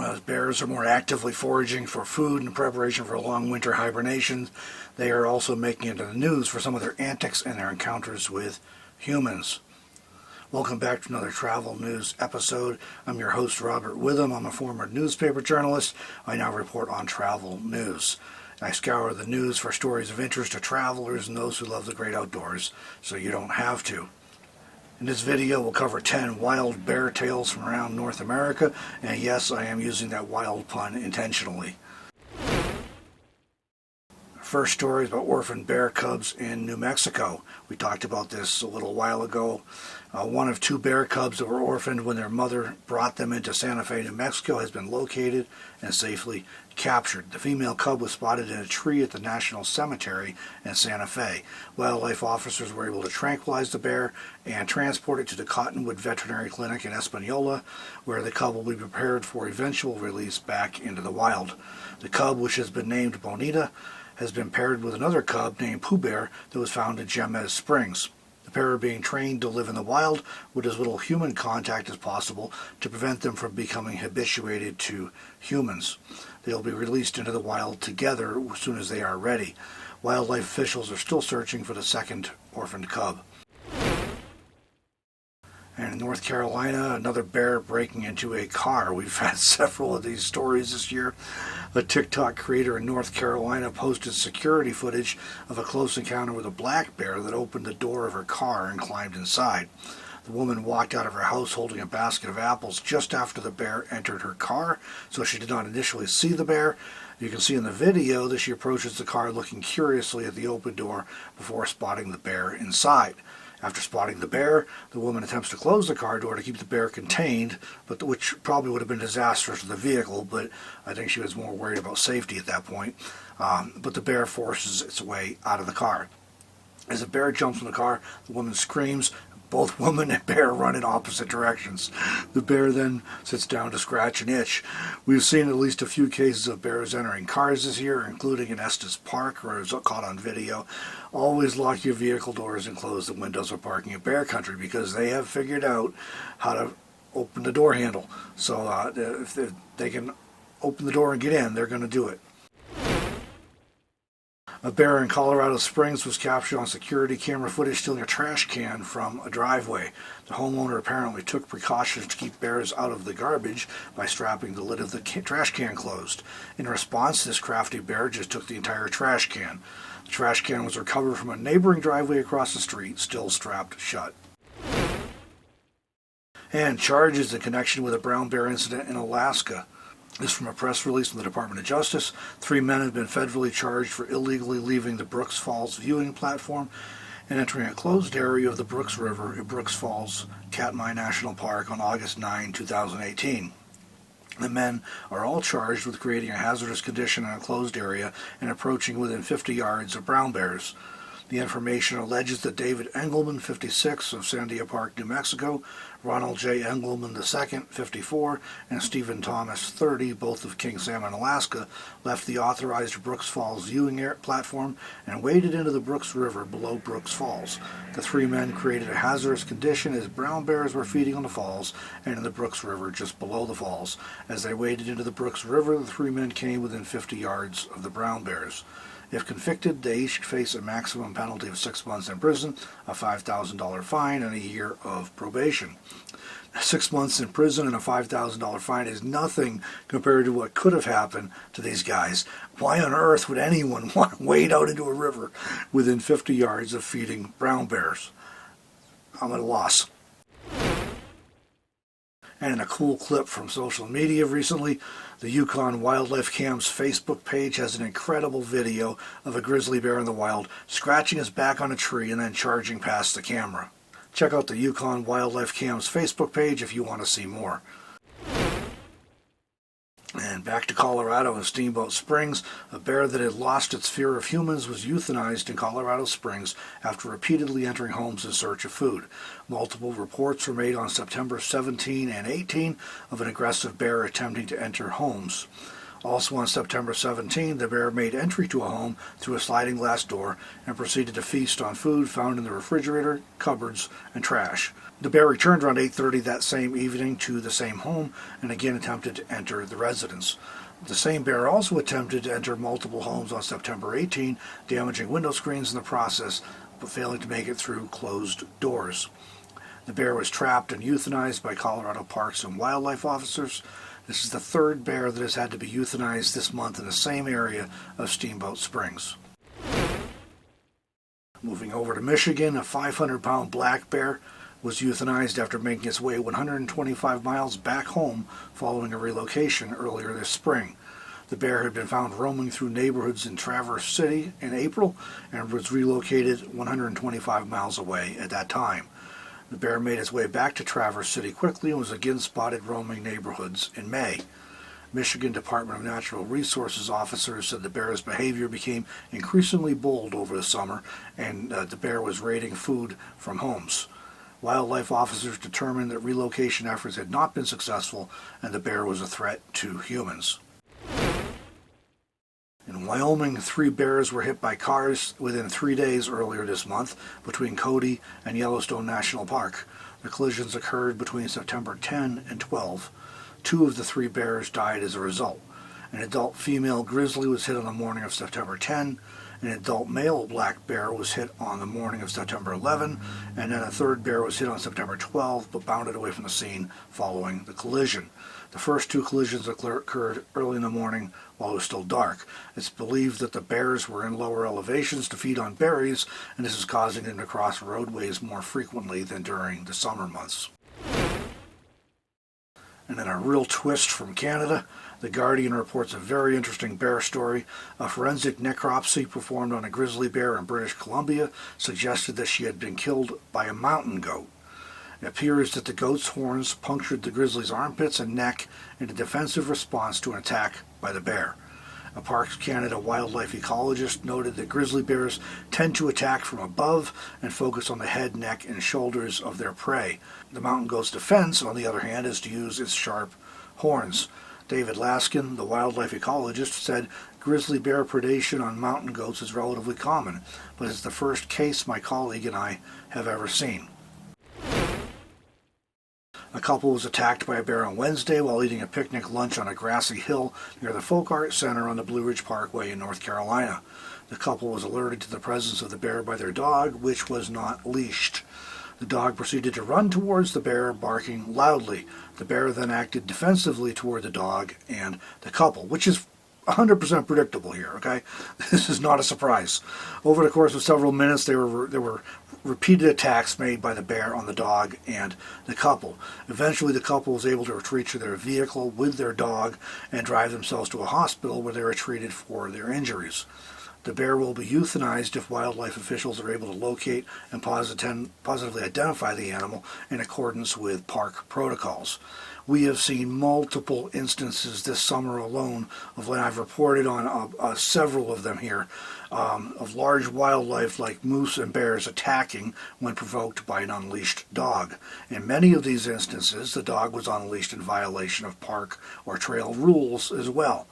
As bears are more actively foraging for food in preparation for a long winter hibernation, they are also making it to the news for some of their antics and their encounters with humans. Welcome back to another travel news episode. I'm your host, Robert Witham. I'm a former newspaper journalist. I now report on travel news. I scour the news for stories of interest to travelers and those who love the great outdoors, so you don't have to. In this video, we'll cover 10 wild bear tales from around North America, and yes, I am using that wild pun intentionally. First story is about orphaned bear cubs in New Mexico. We talked about this a little while ago. One of two bear cubs that were orphaned when their mother brought them into Santa Fe, New Mexico, has been located and safely captured. The female cub was spotted in a tree at the National Cemetery in Santa Fe. Wildlife officers were able to tranquilize the bear and transport it to the Cottonwood Veterinary Clinic in Espanola, where the cub will be prepared for eventual release back into the wild. The cub, which has been named Bonita, has been paired with another cub named Pooh Bear that was found at Jemez Springs. The pair are being trained to live in the wild with as little human contact as possible to prevent them from becoming habituated to humans. They'll be released into the wild together as soon as they are ready. Wildlife officials are still searching for the second orphaned cub. And in North Carolina, another bear breaking into a car. We've had several of these stories this year. A TikTok creator in North Carolina posted security footage of a close encounter with a black bear that opened the door of her car and climbed inside. The woman walked out of her house holding a basket of apples just after the bear entered her car, so she did not initially see the bear. You can see in the video that she approaches the car looking curiously at the open door before spotting the bear inside. After spotting the bear, the woman attempts to close the car door to keep the bear contained, which probably would have been disastrous for the vehicle, but I think she was more worried about safety at that point. But the bear forces its way out of the car. As the bear jumps from the car, the woman screams. Both woman and bear run in opposite directions. The bear then sits down to scratch and itch. We've seen at least a few cases of bears entering cars this year, including in Estes Park, where it was caught on video. Always lock your vehicle doors and close the windows of parking in bear country, because they have figured out how to open the door handle. So if they can open the door and get in, they're going to do it. A bear in Colorado Springs was captured on security camera footage stealing a trash can from a driveway. The homeowner apparently took precautions to keep bears out of the garbage by strapping the lid of the trash can closed. In response, this crafty bear just took the entire trash can. The trash can was recovered from a neighboring driveway across the street, still strapped shut. And charges in connection with a brown bear incident in Alaska. This is from a press release from the Department of Justice. 3 men have been federally charged for illegally leaving the Brooks Falls viewing platform and entering a closed area of the Brooks River at Brooks Falls, Katmai National Park on August 9, 2018. The men are all charged with creating a hazardous condition in a closed area and approaching within 50 yards of brown bears. The information alleges that David Engelman, 56, of Sandia Park, New Mexico, Ronald J. Engelman II, 54, and Stephen Thomas, 30, both of King Salmon, Alaska, left the authorized Brooks Falls viewing platform and waded into the Brooks River below Brooks Falls. The 3 men created a hazardous condition as brown bears were feeding on the falls and in the Brooks River just below the falls. As they waded into the Brooks River, the 3 men came within 50 yards of the brown bears. If convicted, they each face a maximum penalty of 6 months in prison, a $5,000 fine, and a year of probation. 6 months in prison and a $5,000 fine is nothing compared to what could have happened to these guys. Why on earth would anyone want to wade out into a river within 50 yards of feeding brown bears? I'm at a loss. And in a cool clip from social media recently, the Yukon Wildlife Cam's Facebook page has an incredible video of a grizzly bear in the wild scratching his back on a tree and then charging past the camera. Check out the Yukon Wildlife Cam's Facebook page if you want to see more. And back to Colorado and Steamboat Springs, a bear that had lost its fear of humans was euthanized in Colorado Springs after repeatedly entering homes in search of food. Multiple reports were made on September 17 and 18 of an aggressive bear attempting to enter homes. Also on September 17, the bear made entry to a home through a sliding glass door and proceeded to feast on food found in the refrigerator, cupboards, and trash. The bear returned around 8:30 that same evening to the same home and again attempted to enter the residence. The same bear also attempted to enter multiple homes on September 18, damaging window screens in the process, but failing to make it through closed doors. The bear was trapped and euthanized by Colorado Parks and Wildlife officers. This is the third bear that has had to be euthanized this month in the same area of Steamboat Springs. Moving over to Michigan, a 500-pound black bear was euthanized after making its way 125 miles back home following a relocation earlier this spring. The bear had been found roaming through neighborhoods in Traverse City in April and was relocated 125 miles away at that time. The bear made its way back to Traverse City quickly and was again spotted roaming neighborhoods in May. Michigan Department of Natural Resources officers said the bear's behavior became increasingly bold over the summer, and the bear was raiding food from homes. Wildlife officers determined that relocation efforts had not been successful and the bear was a threat to humans. In Wyoming, 3 bears were hit by cars within 3 days earlier this month between Cody and Yellowstone National Park. The collisions occurred between September 10 and 12. 2 of the 3 bears died as a result. An adult female grizzly was hit on the morning of September 10. An adult male black bear was hit on the morning of September 11, and then a third bear was hit on September 12 but bounded away from the scene following the collision. The first 2 collisions occurred early in the morning while it was still dark. It's believed that the bears were in lower elevations to feed on berries, and this is causing them to cross roadways more frequently than during the summer months. And then a real twist from Canada. The Guardian reports a very interesting bear story. A forensic necropsy performed on a grizzly bear in British Columbia suggested that she had been killed by a mountain goat. It appears that the goat's horns punctured the grizzly's armpits and neck in a defensive response to an attack by the bear. A Parks Canada wildlife ecologist noted that grizzly bears tend to attack from above and focus on the head, neck, and shoulders of their prey. The mountain goat's defense, on the other hand, is to use its sharp horns. David Laskin, the wildlife ecologist, said grizzly bear predation on mountain goats is relatively common, but it's the first case my colleague and I have ever seen. A couple was attacked by a bear on Wednesday while eating a picnic lunch on a grassy hill near the Folk Art Center on the Blue Ridge Parkway in North Carolina. The couple was alerted to the presence of the bear by their dog, which was not leashed. The dog proceeded to run towards the bear, barking loudly. The bear then acted defensively toward the dog and the couple, which is 100% predictable here, okay? This is not a surprise. Over the course of several minutes, there were repeated attacks made by the bear on the dog and the couple. Eventually, the couple was able to retreat to their vehicle with their dog and drive themselves to a hospital where they were treated for their injuries. The bear will be euthanized if wildlife officials are able to locate and positively identify the animal in accordance with park protocols. We have seen multiple instances this summer alone of when I've reported on several of them here, of large wildlife like moose and bears attacking when provoked by an unleashed dog. In many of these instances, the dog was unleashed in violation of park or trail rules as well.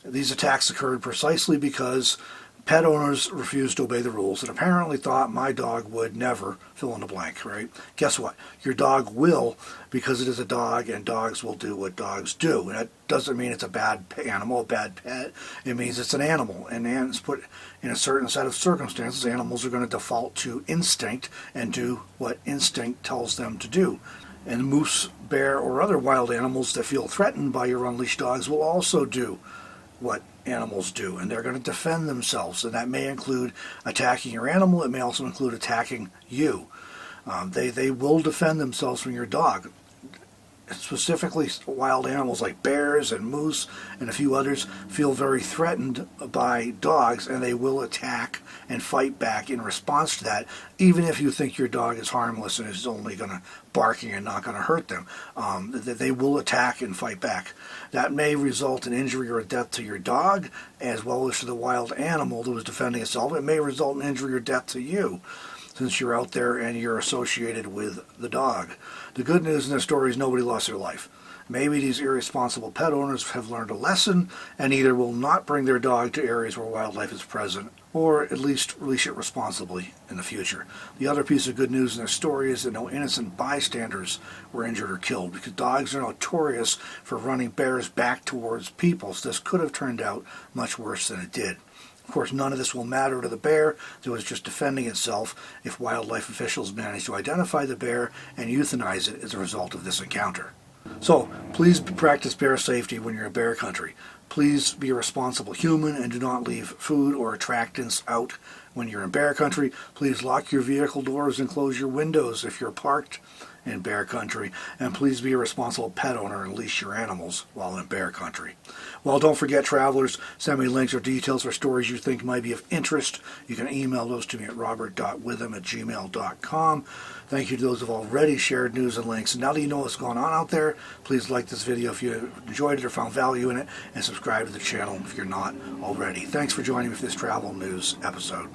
These attacks occurred precisely because pet owners refused to obey the rules and apparently thought my dog would never fill in the blank, right? Guess what? Your dog will, because it is a dog and dogs will do what dogs do. And that doesn't mean it's a bad animal, a bad pet. It means it's an animal. And it's put in a certain set of circumstances, animals are going to default to instinct and do what instinct tells them to do. And moose, bear, or other wild animals that feel threatened by your unleashed dogs will also do what animals do, and they're going to defend themselves, and that may include attacking your animal. It may also include attacking you. They will defend themselves from your dog. Specifically, wild animals like bears and moose and a few others feel very threatened by dogs, and they will attack and fight back in response to that, even if you think your dog is harmless and is only going to barking and not going to hurt them. They will attack and fight back. That may result in injury or death to your dog, as well as to the wild animal that was defending itself. It may result in injury or death to you. since you're out there and you're associated with the dog. The good news in this story is nobody lost their life. Maybe these irresponsible pet owners have learned a lesson and either will not bring their dog to areas where wildlife is present, or at least release it responsibly in the future. The other piece of good news in this story is that no innocent bystanders were injured or killed, because dogs are notorious for running bears back towards people, so this could have turned out much worse than it did. Of course, none of this will matter to the bear, that was just defending itself if wildlife officials manage to identify the bear and euthanize it as a result of this encounter. So, please practice bear safety when you're in bear country. Please be a responsible human and do not leave food or attractants out when you're in bear country. Please lock your vehicle doors and close your windows if you're parked in bear country. And please be a responsible pet owner and leash your animals while in bear country. Well, don't forget, travelers, send me links or details for stories you think might be of interest. You can email those to me at robert.witham@gmail.com. Thank you to those who have already shared news and links. And now that you know what's going on out there, please like this video if you enjoyed it or found value in it, and subscribe to the channel if you're not already. Thanks for joining me for this travel news episode.